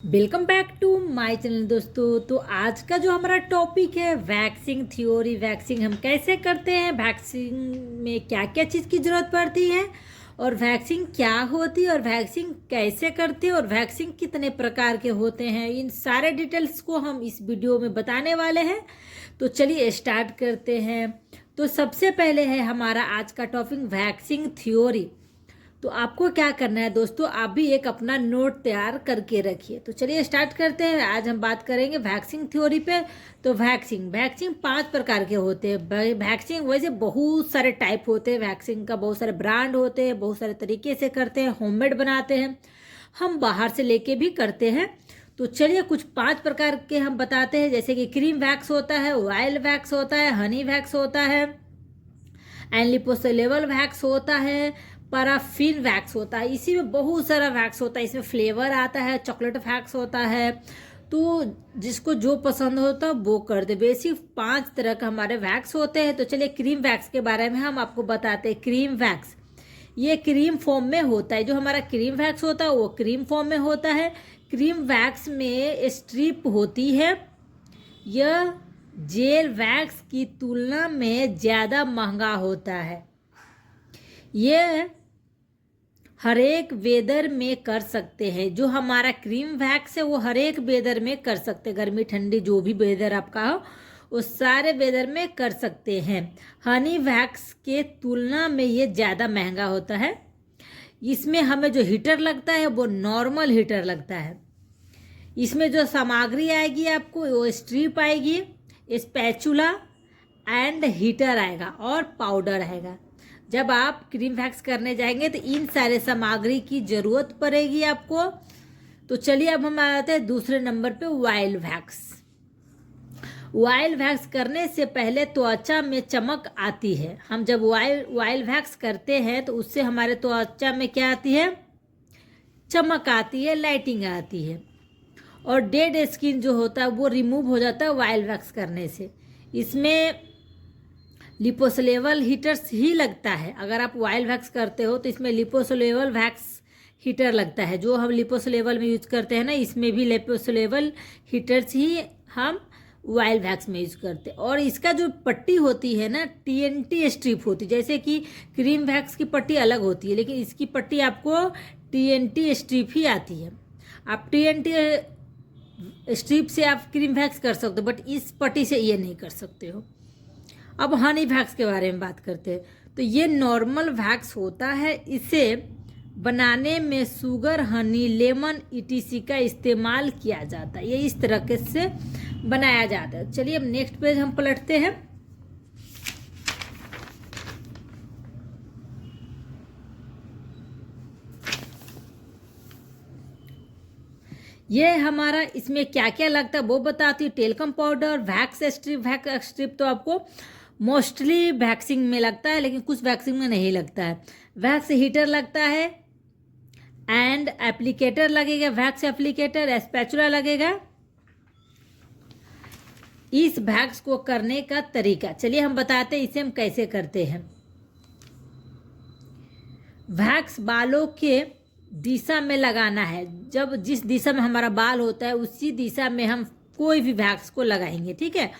Welcome back to my channel दोस्तों। तो आज का जो हमारा टॉपिक है वैक्सीन थ्योरी। वैक्सीन हम कैसे करते हैं, वैक्सीन में क्या क्या चीज़ की ज़रूरत पड़ती है और वैक्सीन क्या होती है और वैक्सीन कैसे करते हैं और वैक्सीन कितने प्रकार के होते हैं, इन सारे डिटेल्स को हम इस वीडियो में बताने वाले हैं। तो चलिए स्टार्ट करते हैं। तो सबसे पहले है हमारा आज का टॉपिक वैक्सीन थ्योरी। तो आपको क्या करना है दोस्तों, आप भी एक अपना नोट तैयार करके रखिए। तो चलिए स्टार्ट करते हैं। आज हम बात करेंगे वैक्सीन थ्योरी पे। तो वैक्सीन 5 प्रकार के होते हैं। वैक्सीन वैसे बहुत सारे टाइप होते हैं, वैक्सीन का बहुत सारे ब्रांड होते हैं, बहुत सारे तरीके से करते हैं, होममेड बनाते हैं, हम बाहर से लेके भी करते हैं। तो चलिए कुछ 5 प्रकार के हम बताते हैं, जैसे कि क्रीम वैक्स होता है, ऑयल वैक्स होता है, हनी वैक्स होता है, एंड लिपोसोलेबल वैक्स होता है, पैराफिन वैक्स होता है। इसी में बहुत सारा वैक्स होता है, इसमें फ्लेवर आता है, चॉकलेट वैक्स होता है। तो जिसको जो पसंद होता है वो कर दे। बेसिक 5 तरह का हमारे वैक्स होते हैं। तो चलिए क्रीम वैक्स के बारे में हम आपको बताते हैं। क्रीम वैक्स ये क्रीम फॉर्म में होता है। जो हमारा क्रीम वैक्स होता है वो क्रीम फॉर्म में होता है। क्रीम वैक्स में स्ट्रिप होती है। यह जेल वैक्स की तुलना में ज़्यादा महंगा होता है। यह हर एक वेदर में कर सकते हैं। जो हमारा क्रीम वैक्स है वो हर एक वेदर में कर सकते हैं, गर्मी ठंडी जो भी वेदर आपका हो वो सारे वेदर में कर सकते हैं। हनी वैक्स के तुलना में ये ज़्यादा महंगा होता है। इसमें हमें जो हीटर लगता है वो नॉर्मल हीटर लगता है। इसमें जो सामग्री आएगी आपको वो स्ट्रिप आएगी, स्पैचुला एंड हीटर आएगा और पाउडर आएगा। जब आप क्रीम वैक्स करने जाएंगे तो इन सारे सामग्री की ज़रूरत पड़ेगी आपको। तो चलिए अब हम आते हैं दूसरे नंबर पे ऑयल वैक्स। ऑयल वैक्स करने से पहले त्वचा में चमक आती है। हम जब ऑयल वैक्स करते हैं तो उससे हमारे त्वचा में क्या आती है, चमक आती है, लाइटिंग आती है। और डेड स्किन जो होता है वो रिमूव हो जाता है ऑयल वैक्स करने से। इसमें लिपोसोलेबल हीटर्स ही लगता है। अगर आप ऑयल वैक्स करते हो तो इसमें लिपोसोलेबल वैक्स हीटर लगता है। जो हम लिपोसोलेबल में यूज करते हैं ना, इसमें भी लिपोसोलेबल हीटर्स ही हम ऑयल वैक्स में यूज करते हैं। और इसका जो पट्टी होती है ना, TNT स्ट्रिप होती है। जैसे कि क्रीम वैक्स की पट्टी अलग होती है, लेकिन इसकी पट्टी आपको TNT स्ट्रिप ही आती है। आप TNT स्ट्रिप से आप क्रीम वैक्स कर सकते हो, बट इस पट्टी से ये नहीं कर सकते हो। अब हनी वैक्स के बारे में बात करते हैं। तो ये नॉर्मल वैक्स होता है। इसे बनाने में शुगर, हनी, लेमन ETC का इस्तेमाल किया जाता है। ये इस तरह से बनाया जाता है। चलिए अब नेक्स्ट पेज हम पलटते हैं। ये हमारा इसमें क्या क्या लगता है वो बताती हूँ। टेल्कम पाउडर, वैक्स स्ट्रिप तो आपको मोस्टली वैक्सिंग में लगता है, लेकिन कुछ वैक्सिंग में नहीं लगता है। वैक्स हीटर लगता है एंड एप्लीकेटर लगेगा, वैक्स एप्लीकेटर, स्पैचुला लगेगा। इस वैक्स को करने का तरीका चलिए हम बताते हैं, इसे हम कैसे करते हैं। वैक्स बालों के दिशा में लगाना है। जब जिस दिशा में हमारा बाल होता है उसी दिशा में हम कोई भी वैक्स को लगाएंगे, ठीक है।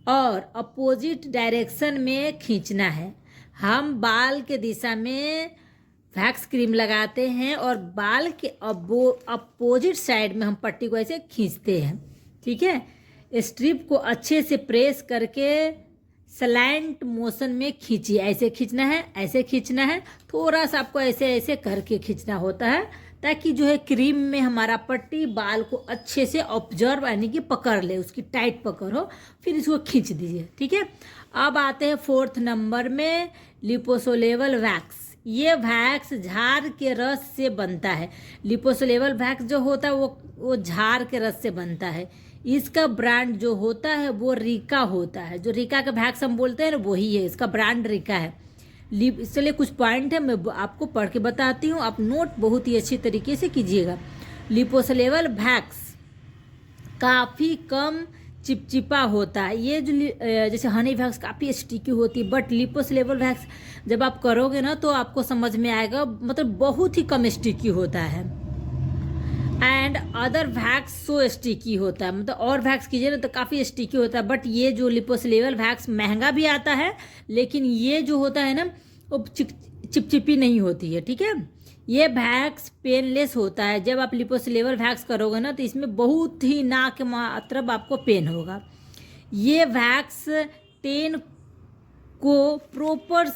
और अपोजिट डायरेक्शन में खींचना है। हम बाल के दिशा में वैक्स क्रीम लगाते हैं और बाल के अपोजिट साइड में हम पट्टी को ऐसे खींचते हैं, ठीक है। स्ट्रिप को अच्छे से प्रेस करके स्लैंट मोशन में खींचिए। ऐसे खींचना है, ऐसे खींचना है, थोड़ा सा आपको ऐसे ऐसे करके खींचना होता है, ताकि जो है क्रीम में हमारा पट्टी बाल को अच्छे से ऑब्जर्व यानी कि पकड़ ले, उसकी टाइट पकड़ हो। फिर इसको खींच दीजिए, ठीक है। अब आते हैं 4th नंबर में, लिपोसोलेबल वैक्स। ये वैक्स झाड़ के रस से बनता है। लिपोसोलेबल वैक्स जो होता है वो झाड़ के रस से बनता है। इसका ब्रांड जो होता है वो रिका होता है। जो रिका का वैक्स हम बोलते हैं ना वही है, इसका ब्रांड रिका है। इसलिए कुछ पॉइंट है मैं आपको पढ़ के बताती हूँ, आप नोट बहुत ही अच्छी तरीके से कीजिएगा। लिपोसोलेबल वैक्स काफ़ी कम चिपचिपा होता है। ये जो जैसे हनी वैक्स काफ़ी स्टिकी होती है, बट लिपोसोलेबल वैक्स जब आप करोगे ना तो आपको समझ में आएगा, मतलब बहुत ही कम स्टिकी होता है। And other wax so sticky होता है, मतलब और वैक्स कीजिए ना तो काफ़ी स्टिकी होता है। बट ये जो लिपोसोलेबल वैक्स महंगा भी आता है, लेकिन ये जो होता है ना वो चिपचिपी नहीं होती है, ठीक है। ये वैक्स पेनलेस होता है। जब आप लिपोसोलेबल वैक्स करोगे ना तो इसमें बहुत ही ना के मात्रम आपको पेन होगा। ये वैक्स टेन को प्रॉपर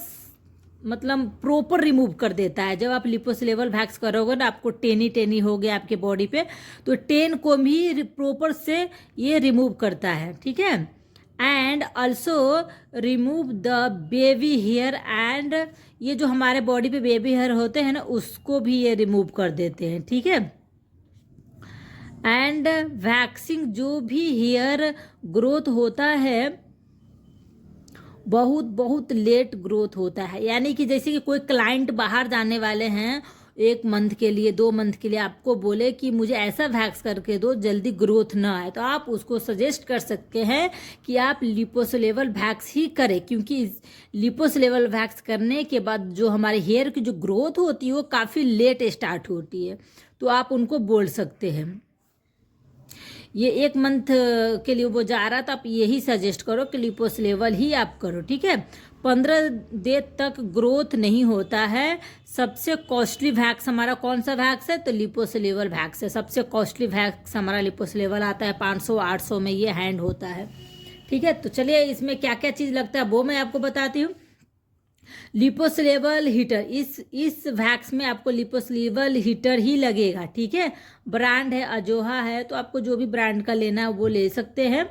रिमूव कर देता है। जब आप लिपोसोलेबल वैक्स करोगे ना, आपको टेनी हो गया आपके बॉडी पे, तो टेन को भी प्रॉपर से ये रिमूव करता है, ठीक है। And also remove the baby hair, and ये जो हमारे बॉडी पे बेबी हेयर होते हैं ना उसको भी ये रिमूव कर देते हैं, ठीक है। एंड वैक्सिंग जो भी हेयर ग्रोथ होता है बहुत लेट ग्रोथ होता है। यानी कि जैसे कि कोई क्लाइंट बाहर जाने वाले हैं 1 मंथ के लिए, 2 मंथ के लिए, आपको बोले कि मुझे ऐसा वैक्स करके दो जल्दी ग्रोथ ना आए, तो आप उसको सजेस्ट कर सकते हैं कि आप लिपोसोलेबल वैक्स ही करें, क्योंकि लिपोसोलेबल वैक्स करने के बाद जो हमारे हेयर की जो ग्रोथ होती है वो काफ़ी लेट स्टार्ट होती है। तो आप उनको बोल सकते हैं। ये 1 मंथ के लिए वो जा रहा था, आप यही सजेस्ट करो कि लिपोसोलेबल ही आप करो, ठीक है। 15 दिन तक ग्रोथ नहीं होता है। सबसे कॉस्टली वैक्स हमारा कौन सा वैक्स है? तो लिपोसोलेबल वैक्स है। सबसे कॉस्टली वैक्स हमारा लिपोसोलेबल आता है, 500-800 में ये हैंड होता है, ठीक है। तो चलिए इसमें क्या क्या चीज़ लगता है वो मैं आपको बताती हूँ। लिपोसोलेबल हीटर, इस वैक्स में आपको लिपोसोलेबल हीटर ही लगेगा, ठीक है। ब्रांड है अजोहा है, तो आपको जो भी ब्रांड का लेना है वो ले सकते हैं।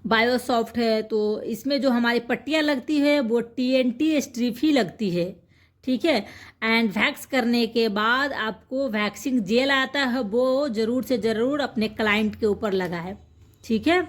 बायोसॉफ्ट है, तो इसमें जो हमारी पट्टियाँ लगती है वो TNT स्ट्रिप ही लगती है, ठीक है। एंड वैक्स करने के बाद आपको वैक्सिंग जेल आता है, वो ज़रूर से ज़रूर अपने क्लाइंट के ऊपर लगाए, ठीक है।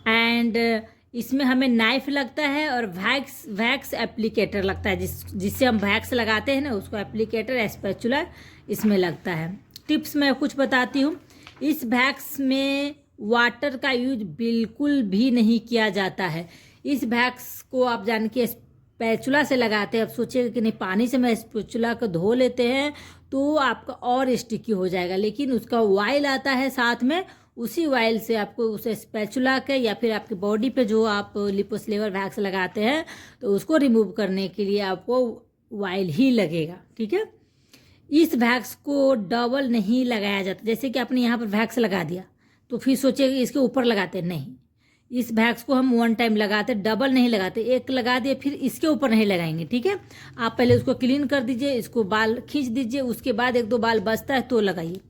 एंड इसमें हमें नाइफ लगता है और वैक्स एप्लीकेटर लगता है, जिससे हम वैक्स लगाते हैं ना उसको एप्लीकेटर स्पैचुला इसमें लगता है। टिप्स मैं कुछ बताती हूँ। इस वैक्स में वाटर का यूज बिल्कुल भी नहीं किया जाता है। इस वैक्स को आप जान के स्पैचुला से लगाते हैं। आप सोचिएगा कि नहीं पानी से मैं स्पैचुला को धो लेते हैं तो आपका और स्टिकी हो जाएगा, लेकिन उसका ऑयल आता है साथ में, उसी ऑयल से आपको उसे स्पैचुला के या फिर आपकी बॉडी पे जो आप लिपोसोलेबल वैक्स लगाते हैं तो उसको रिमूव करने के लिए आपको ऑयल ही लगेगा, ठीक है। इस वैक्स को डबल नहीं लगाया जाता। जैसे कि आपने यहाँ पर वैक्स लगा दिया तो फिर सोचिए इसके ऊपर लगाते नहीं। इस वैक्स को हम 1 टाइम लगाते, डबल नहीं लगाते। एक लगा दिए फिर इसके ऊपर नहीं लगाएंगे, ठीक है। आप पहले उसको क्लीन कर दीजिए, इसको बाल खींच दीजिए, उसके बाद 1-2 बाल बचता है तो लगाइए।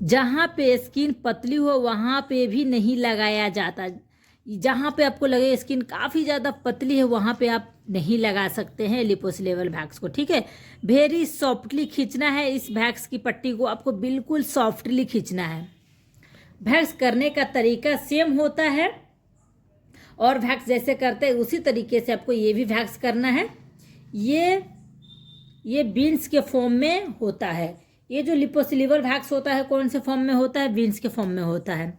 जहाँ पे स्किन पतली हो वहाँ पे भी नहीं लगाया जाता। जहाँ पे आपको लगे स्किन काफ़ी ज़्यादा पतली है वहाँ पे आप नहीं लगा सकते हैं लिपोसोलेबल वैक्स को, ठीक है। वेरी सॉफ्टली खींचना है। इस वैक्स की पट्टी को आपको बिल्कुल सॉफ्टली खींचना है। वैक्स करने का तरीका सेम होता है और वैक्स जैसे करते हैं उसी तरीके से आपको ये भी वैक्स करना है। ये बीन्स के फॉर्म में होता है। ये जो लिपोसोलेबल वैक्स होता है कौन से फॉर्म में होता है? बीन्स के फॉर्म में होता है।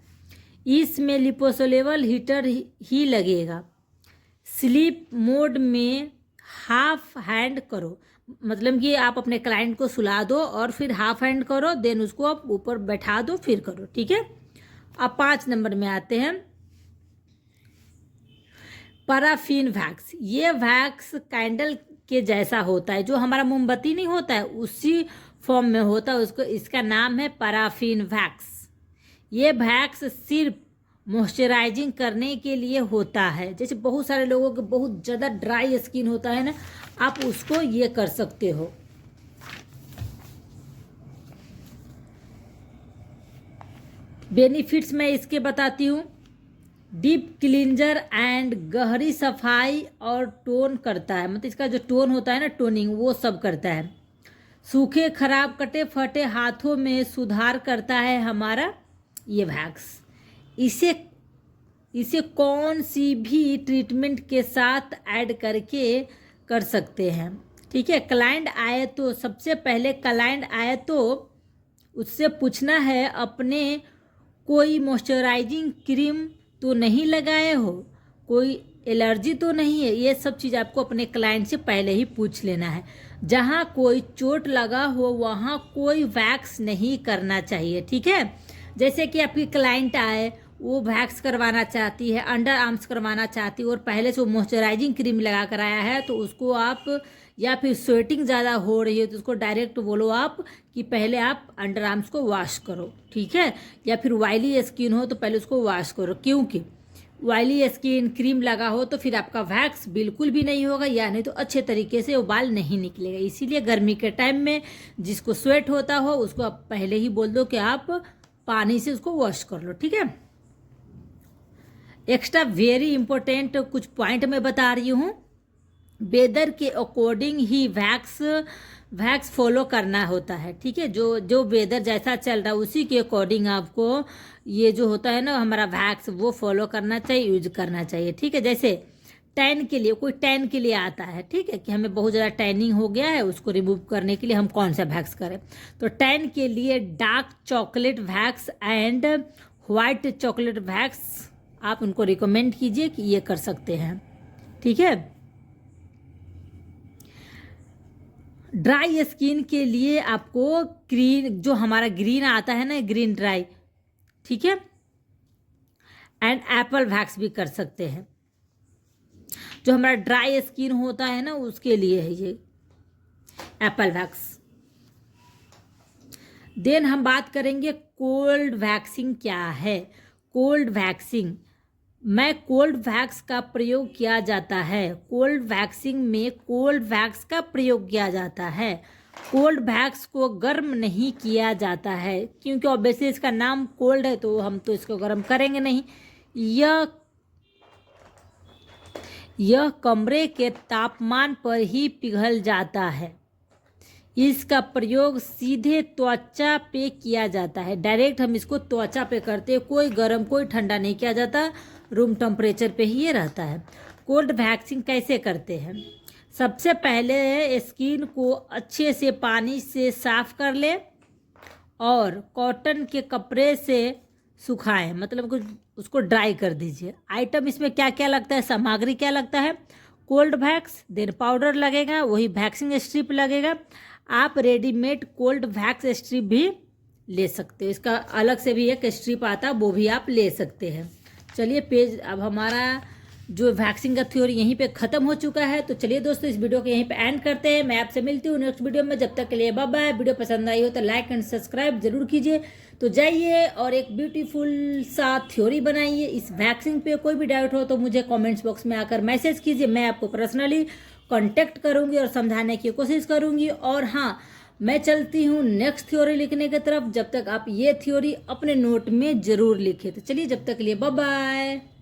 इसमें लिपोसोलेबल हीटर ही लगेगा। स्लीप मोड में हाफ हैंड करो, मतलब कि आप अपने क्लाइंट को सुला दो और फिर हाफ हैंड करो, देन उसको आप ऊपर बैठा दो फिर करो, ठीक है। अब 5 नंबर में आते हैं पैराफिन वैक्स। ये वैक्स कैंडल के जैसा होता है, जो हमारा मोमबत्ती नहीं होता है उसी फॉर्म में होता है। उसको इसका नाम है पैराफिन वैक्स। ये वैक्स सिर्फ मॉइस्चराइजिंग करने के लिए होता है। जैसे बहुत सारे लोगों के बहुत ज़्यादा ड्राई स्किन होता है ना, आप उसको ये कर सकते हो। बेनिफिट्स मैं इसके बताती हूँ। डीप क्लींजर एंड गहरी सफाई और टोन करता है, मतलब इसका जो टोन होता है ना, टोनिंग, वो सब करता है। सूखे खराब कटे फटे हाथों में सुधार करता है हमारा ये वैक्स। इसे कौन सी भी ट्रीटमेंट के साथ ऐड करके कर सकते हैं, ठीक है। क्लाइंट आए तो सबसे पहले क्लाइंट आए तो उससे पूछना है अपने कोई मॉइस्चराइजिंग क्रीम तो नहीं लगाए हो, कोई एलर्जी तो नहीं है, ये सब चीज़ आपको अपने क्लाइंट से पहले ही पूछ लेना है। जहाँ कोई चोट लगा हो वहाँ कोई वैक्स नहीं करना चाहिए, ठीक है। जैसे कि आपकी क्लाइंट आए, वो वैक्स करवाना चाहती है, अंडर आर्म्स करवाना चाहती है और पहले से वो मॉइस्चराइजिंग क्रीम लगा कर आया है, तो उसको आप, या फिर स्वेटिंग ज़्यादा हो रही है तो उसको डायरेक्ट बोलो आप कि पहले आप अंडर आर्म्स को वॉश करो, ठीक है। या फिर ऑयली स्किन हो तो पहले उसको वॉश करो, क्योंकि ऑयली स्किन क्रीम लगा हो तो फिर आपका वैक्स बिल्कुल भी नहीं होगा, या नहीं तो अच्छे तरीके से वो बाल नहीं निकलेगा। इसीलिए गर्मी के टाइम में जिसको स्वेट होता हो उसको आप पहले ही बोल दो कि आप पानी से उसको वॉश कर लो, ठीक है। एक्स्ट्रा वेरी इंपॉर्टेंट कुछ पॉइंट मैं बता रही हूँ। वेदर के अकॉर्डिंग ही वैक्स फॉलो करना होता है, ठीक है। जो वेदर जैसा चल रहा है उसी के अकॉर्डिंग आपको ये जो होता है ना हमारा वैक्स, वो फॉलो करना चाहिए, यूज करना चाहिए, ठीक है। जैसे टैन के लिए, कोई टैन के लिए आता है, ठीक है, कि हमें बहुत ज़्यादा टैनिंग हो गया है, उसको रिमूव करने के लिए हम कौन सा वैक्स करें। तो टैन के लिए dark chocolate wax and white chocolate wax आप उनको रिकमेंड कीजिए कि ये कर सकते हैं, ठीक है। ड्राई स्किन के लिए आपको ग्रीन, जो हमारा ग्रीन आता है ना, ग्रीन ड्राई, ठीक है, एंड एप्पल वैक्स भी कर सकते हैं। जो हमारा ड्राई स्किन होता है ना उसके लिए है ये एप्पल वैक्स। देन हम बात करेंगे कोल्ड वैक्सिंग क्या है। कोल्ड वैक्सिंग में कोल्ड वैक्स का प्रयोग किया जाता है। कोल्ड वैक्सिंग में कोल्ड वैक्स का प्रयोग किया जाता है। कोल्ड वैक्स को गर्म नहीं किया जाता है, क्योंकि ऑब्वियसली इसका नाम कोल्ड है तो हम तो इसको गर्म करेंगे नहीं। यह कमरे के तापमान पर ही पिघल जाता है। इसका प्रयोग सीधे त्वचा पे किया जाता है। डायरेक्ट हम इसको त्वचा पे करते हैं, कोई गर्म कोई ठंडा नहीं किया जाता, रूम टेम्परेचर पे ही ये रहता है। कोल्ड वैक्सिंग कैसे करते हैं? सबसे पहले स्किन को अच्छे से पानी से साफ कर ले और कॉटन के कपड़े से सुखाएं, मतलब कुछ उसको ड्राई कर दीजिए। आइटम इसमें क्या क्या लगता है, सामग्री क्या लगता है? कोल्ड वैक्स, देन पाउडर लगेगा, वही वैक्सिंग स्ट्रिप लगेगा। आप रेडीमेड कोल्ड वैक्स स्ट्रिप भी ले सकते हो, इसका अलग से भी एक स्ट्रिप आता है, वो भी आप ले सकते हैं। चलिए पेज, अब हमारा जो वैक्सिंग का थ्योरी यहीं पे ख़त्म हो चुका है। तो चलिए दोस्तों इस वीडियो को यहीं पे एंड करते हैं। मैं आपसे मिलती हूँ नेक्स्ट वीडियो में, जब तक के लिए बाय बाय। वीडियो पसंद आई हो तो लाइक एंड सब्सक्राइब जरूर कीजिए। तो जाइए और एक ब्यूटीफुल सा थ्योरी बनाइए। इस वैक्सिंग पे कोई भी डाउट हो तो मुझे कमेंट्स बॉक्स में आकर मैसेज कीजिए, मैं आपको पर्सनली कांटेक्ट करूंगी और समझाने की कोशिश करूंगी। और हाँ, मैं चलती हूँ नेक्स्ट थ्योरी लिखने की तरफ, जब तक आप ये थ्योरी अपने नोट में ज़रूर लिखें। तो चलिए जब तक के लिए बाय बाय।